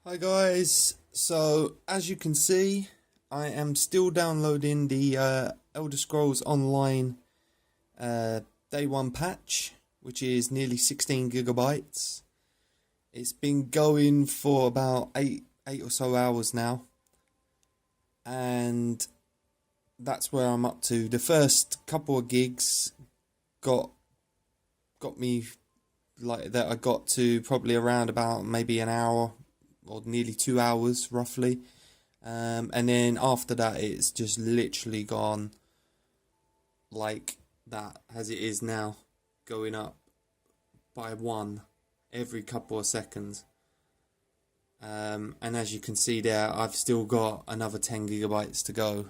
Hi guys, so as you can see, I am still downloading the Elder Scrolls Online Day 1 patch, which is nearly 16 gigabytes. It's been going for about eight or so hours now, and that's where I'm up to. The first couple of gigs got me like that. I got to probably around about maybe an hour or nearly 2 hours roughly. And then after that, it's just literally gone like that as it is now, going up by one every couple of seconds. And as you can see there, I've still got another 10 gigabytes to go.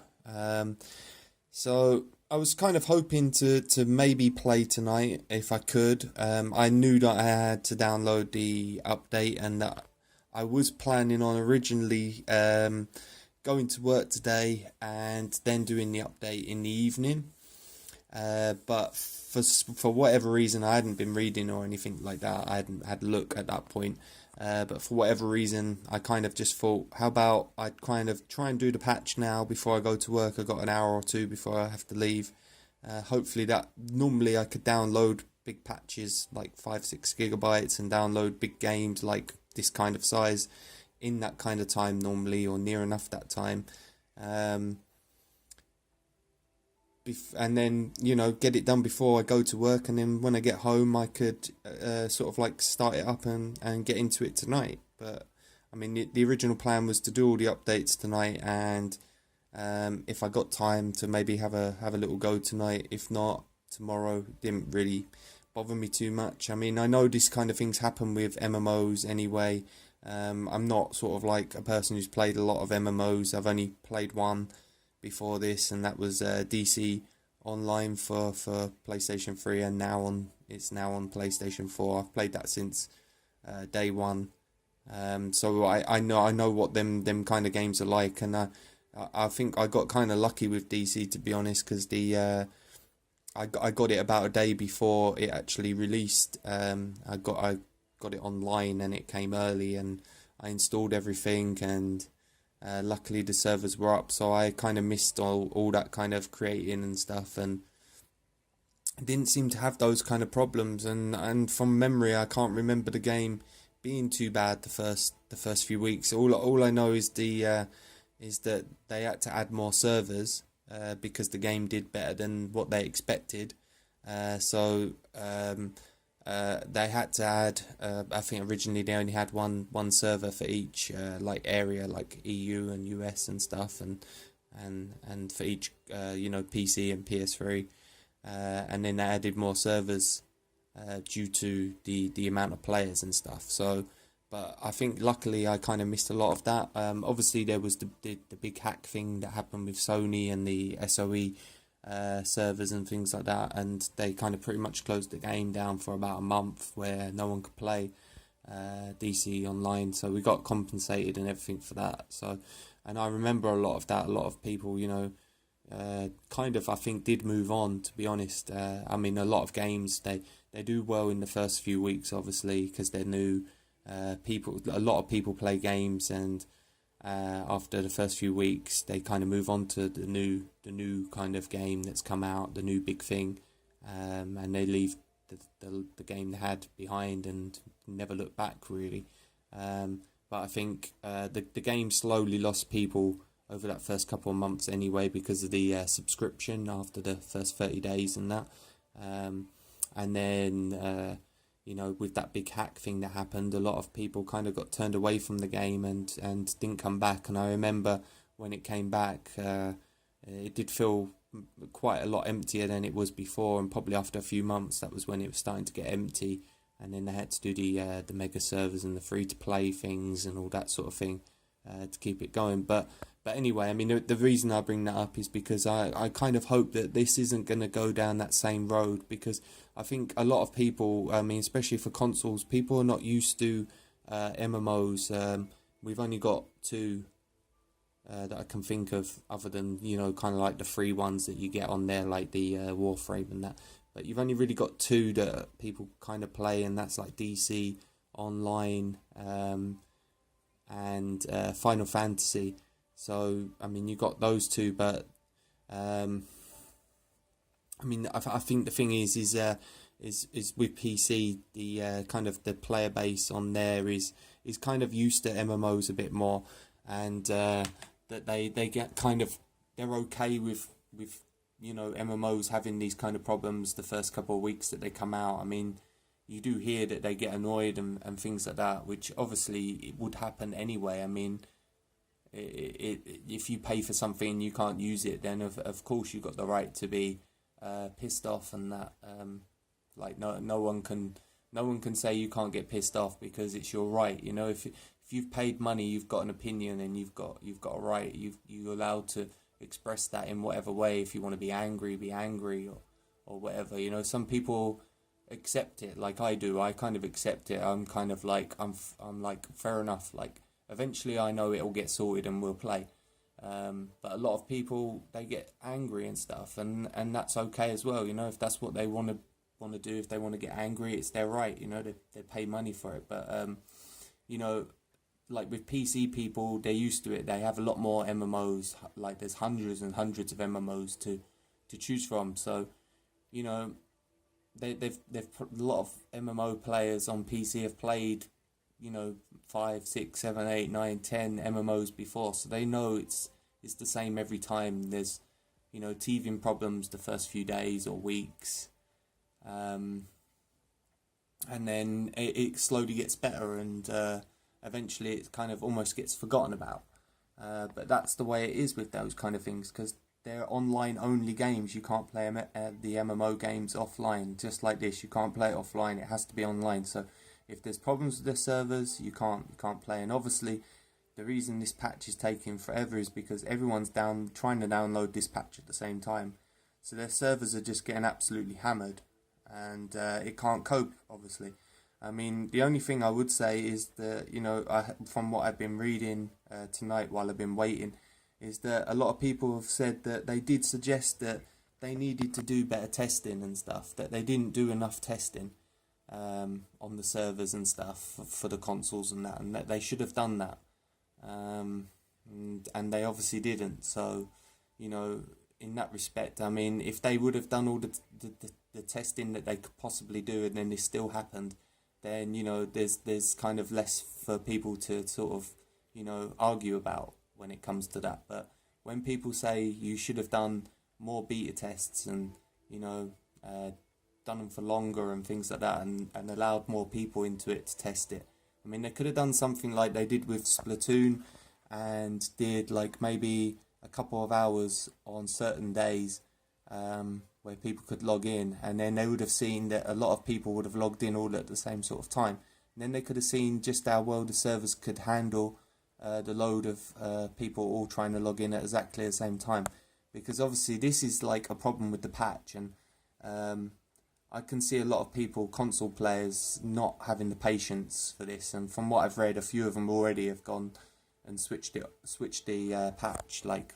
So I was kind of hoping to maybe play tonight if I could. I knew that I had to download the update, and that I was planning on originally going to work today and then doing the update in the evening. But for whatever reason, I hadn't been reading or anything like that. I hadn't had a look at that point. But for whatever reason, I kind of just thought, how about I kind of try and do the patch now before I go to work. I got an hour or two before I have to leave. Hopefully that, normally I could download big patches like 5-6 gigabytes and download big games like this kind of size in that kind of time normally, or near enough that time. And then, get it done before I go to work, and then when I get home I could sort of like start it up and get into it tonight. But I mean, the original plan was to do all the updates tonight, and if I got time to maybe have a little go tonight. If not, tomorrow. Didn't really bother me too much. I mean, I know this kind of things happen with MMOs anyway. I'm not sort of like a person who's played a lot of MMOs. I've only played one before this, and that was DC Online for PlayStation 3, and it's now on PlayStation 4. I've played that since day one, so I know what them kind of games are like, and I think I got kind of lucky with DC, to be honest, because I got it about a day before it actually released. I got it online and it came early, and I installed everything, and luckily the servers were up, so I kind of missed all that kind of creating and stuff, and didn't seem to have those kind of problems. And from memory, I can't remember the game being too bad the first few weeks. All I know is is that they had to add more servers because the game did better than what they expected. So they had to add. I think originally they only had one server for each like area, like EU and US and stuff, and for each PC and PS3, and then they added more servers due to the amount of players and stuff. So, but I think luckily I kind of missed a lot of that. Obviously there was the big hack thing that happened with Sony and the SOE servers and things like that, and they kind of pretty much closed the game down for about a month where no one could play DC Online, so we got compensated and everything for that. So, and I remember a lot of that. A lot of people, kind of, I think, did move on, to be honest. I mean, a lot of games, they do well in the first few weeks, obviously, because they're new. A lot of people play games, and after the first few weeks, they kind of move on to the new kind of game that's come out, the new big thing, and they leave the game they had behind and never look back, really. But I think the game slowly lost people over that first couple of months anyway, because of the subscription after the first 30 days and that. And then with that big hack thing that happened, a lot of people kind of got turned away from the game and didn't come back. And I remember when it came back, it did feel quite a lot emptier than it was before. And probably after a few months, that was when it was starting to get empty. And then they had to do the mega servers and the free to play things and all that sort of thing to keep it going. But anyway, I mean, the reason I bring that up is because I kind of hope that this isn't going to go down that same road, because I think a lot of people, I mean, especially for consoles, people are not used to MMOs. We've only got two that I can think of, other than, kind of like the free ones that you get on there, like the Warframe and that. But you've only really got two that people kind of play, and that's like DC Online and Final Fantasy. So I mean, you got those two, but um, I mean, I think the thing is with PC, the kind of the player base on there is kind of used to MMOs a bit more, and that they get kind of, they're okay with MMOs having these kind of problems the first couple of weeks that they come out. I mean, you do hear that they get annoyed and things like that, which obviously it would happen anyway. I mean, if you pay for something and you can't use it, then of course you've got the right to be pissed off, and that like no one can say you can't get pissed off, because it's your right. If you've paid money, you've got an opinion, and you've got a right. You're allowed to express that in whatever way. If you want to be angry, or whatever. Some people accept it like I do. I kind of accept it. I'm kind of like I'm like, fair enough. Like, eventually I know it'll get sorted and we'll play. But a lot of people, they get angry and stuff, and that's okay as well. If that's what they want to do, if they want to get angry, it's their right. They pay money for it. But like with PC people, they're used to it. They have a lot more MMOs. Like, there's hundreds and hundreds of MMOs to choose from. So they've put a lot of MMO players on PC have played 5, 6, 7, 8, 9, 10 MMOs before, so they know it's the same every time. There's teething problems the first few days or weeks, and then it slowly gets better, and eventually it kind of almost gets forgotten about. But that's the way it is with those kind of things, because they're online only games. You can't play the MMO games offline, just like this. You can't play it offline. It has to be online. So if there's problems with the servers, you can't play. And obviously, the reason this patch is taking forever is because everyone's trying to download this patch at the same time. So their servers are just getting absolutely hammered, and it can't cope, obviously. I mean, the only thing I would say is that, from what I've been reading tonight while I've been waiting, is that a lot of people have said that they did suggest that they needed to do better testing and stuff, that they didn't do enough testing on the servers and stuff for the consoles and that they should have done that, and they obviously didn't. So in that respect, I mean, if they would have done all the testing that they could possibly do, and then this still happened, then there's kind of less for people to sort of argue about when it comes to that. But when people say you should have done more beta tests and done them for longer and things like that, and allowed more people into it to test it. I mean, they could have done something like they did with Splatoon, and did like maybe a couple of hours on certain days where people could log in, and then they would have seen that a lot of people would have logged in all at the same sort of time. And then they could have seen just how well the servers could handle the load of people all trying to log in at exactly the same time. Because obviously this is like a problem with the patch, and I can see a lot of people, console players, not having the patience for this. And from what I've read, a few of them already have gone and switched the patch, like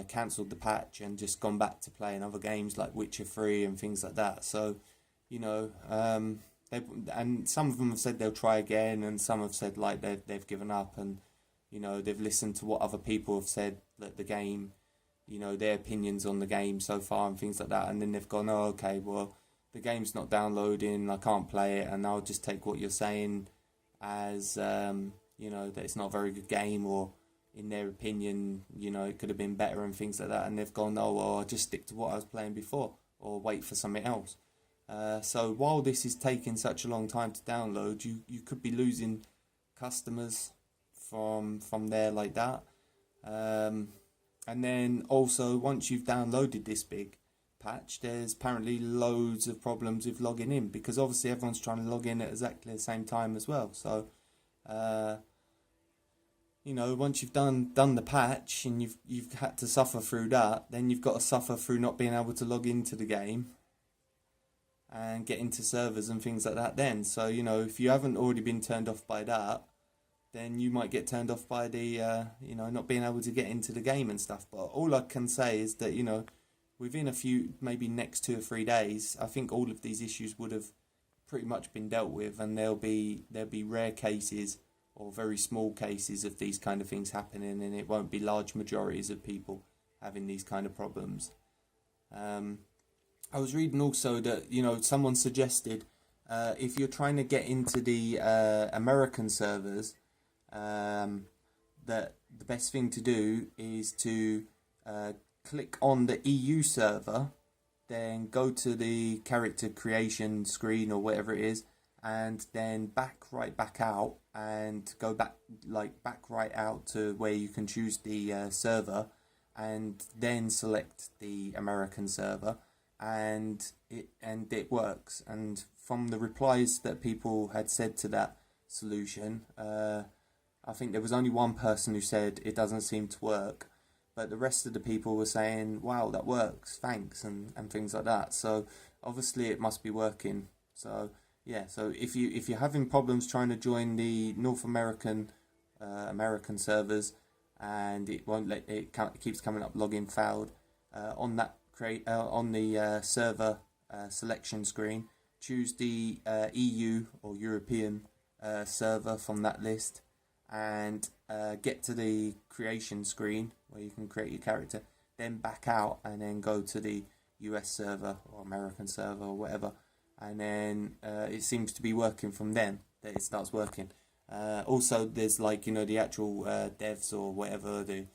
cancelled the patch and just gone back to playing other games like Witcher 3 and things like that. So and some of them have said they'll try again, and some have said like they've given up, and they've listened to what other people have said, that the game, their opinions on the game so far and things like that, and then they've gone, oh, okay, well, the game's not downloading, I can't play it, and I'll just take what you're saying as that it's not a very good game, or in their opinion, it could have been better and things like that, and they've gone, oh, well, I'll just stick to what I was playing before, or wait for something else. So while this is taking such a long time to download, you could be losing customers from there like that. And then also, once you've downloaded this big patch, there's apparently loads of problems with logging in, because obviously everyone's trying to log in at exactly the same time as well. So once you've done the patch and you've had to suffer through that, then you've got to suffer through not being able to log into the game and get into servers and things like that then. So, if you haven't already been turned off by that, then you might get turned off by the, not being able to get into the game and stuff. But all I can say is that, within a few, maybe next 2 or 3 days, I think all of these issues would have pretty much been dealt with, and there'll be rare cases or very small cases of these kind of things happening, and it won't be large majorities of people having these kind of problems. I was reading also that, you know, someone suggested if you're trying to get into the American servers, that the best thing to do is to click on the EU server, then go to the character creation screen or whatever it is, and then right back out, and go back right out to where you can choose the server, and then select the American server, and it works. And from the replies that people had said to that solution, I think there was only one person who said it doesn't seem to work, but the rest of the people were saying, wow, that works, thanks, and things like that. So obviously it must be working. So yeah, so if you're having problems trying to join the North American servers, and it won't let it keeps coming up login failed, on the server selection screen, choose the EU or European server from that list, and get to the creation screen where you can create your character, then back out and then go to the US server or American server or whatever, and then it seems to be working from then that it starts working. Also, there's like, you know, the actual devs or whatever, the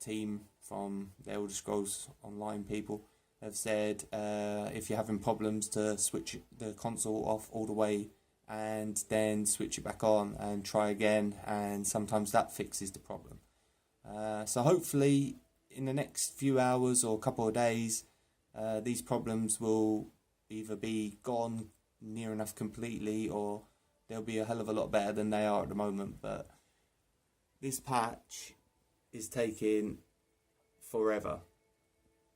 team from the Elder Scrolls Online people have said if you're having problems, to switch the console off all the way and then switch it back on and try again, and sometimes that fixes the problem. So hopefully in the next few hours or couple of days, these problems will either be gone near enough completely, or they'll be a hell of a lot better than they are at the moment. But this patch is taking forever,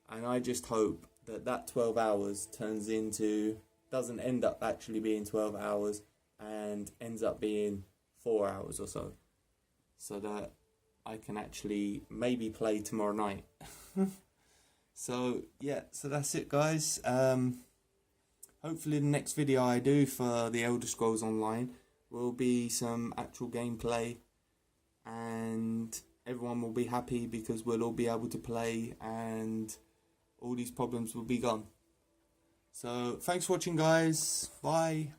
and I just hope that 12 hours doesn't end up actually being 12 hours and ends up being 4 hours or so that I can actually maybe play tomorrow night. So yeah, so that's it, guys. Hopefully the next video I do for the Elder Scrolls Online will be some actual gameplay, and everyone will be happy because we'll all be able to play and all these problems will be gone. So thanks for watching, guys. Bye.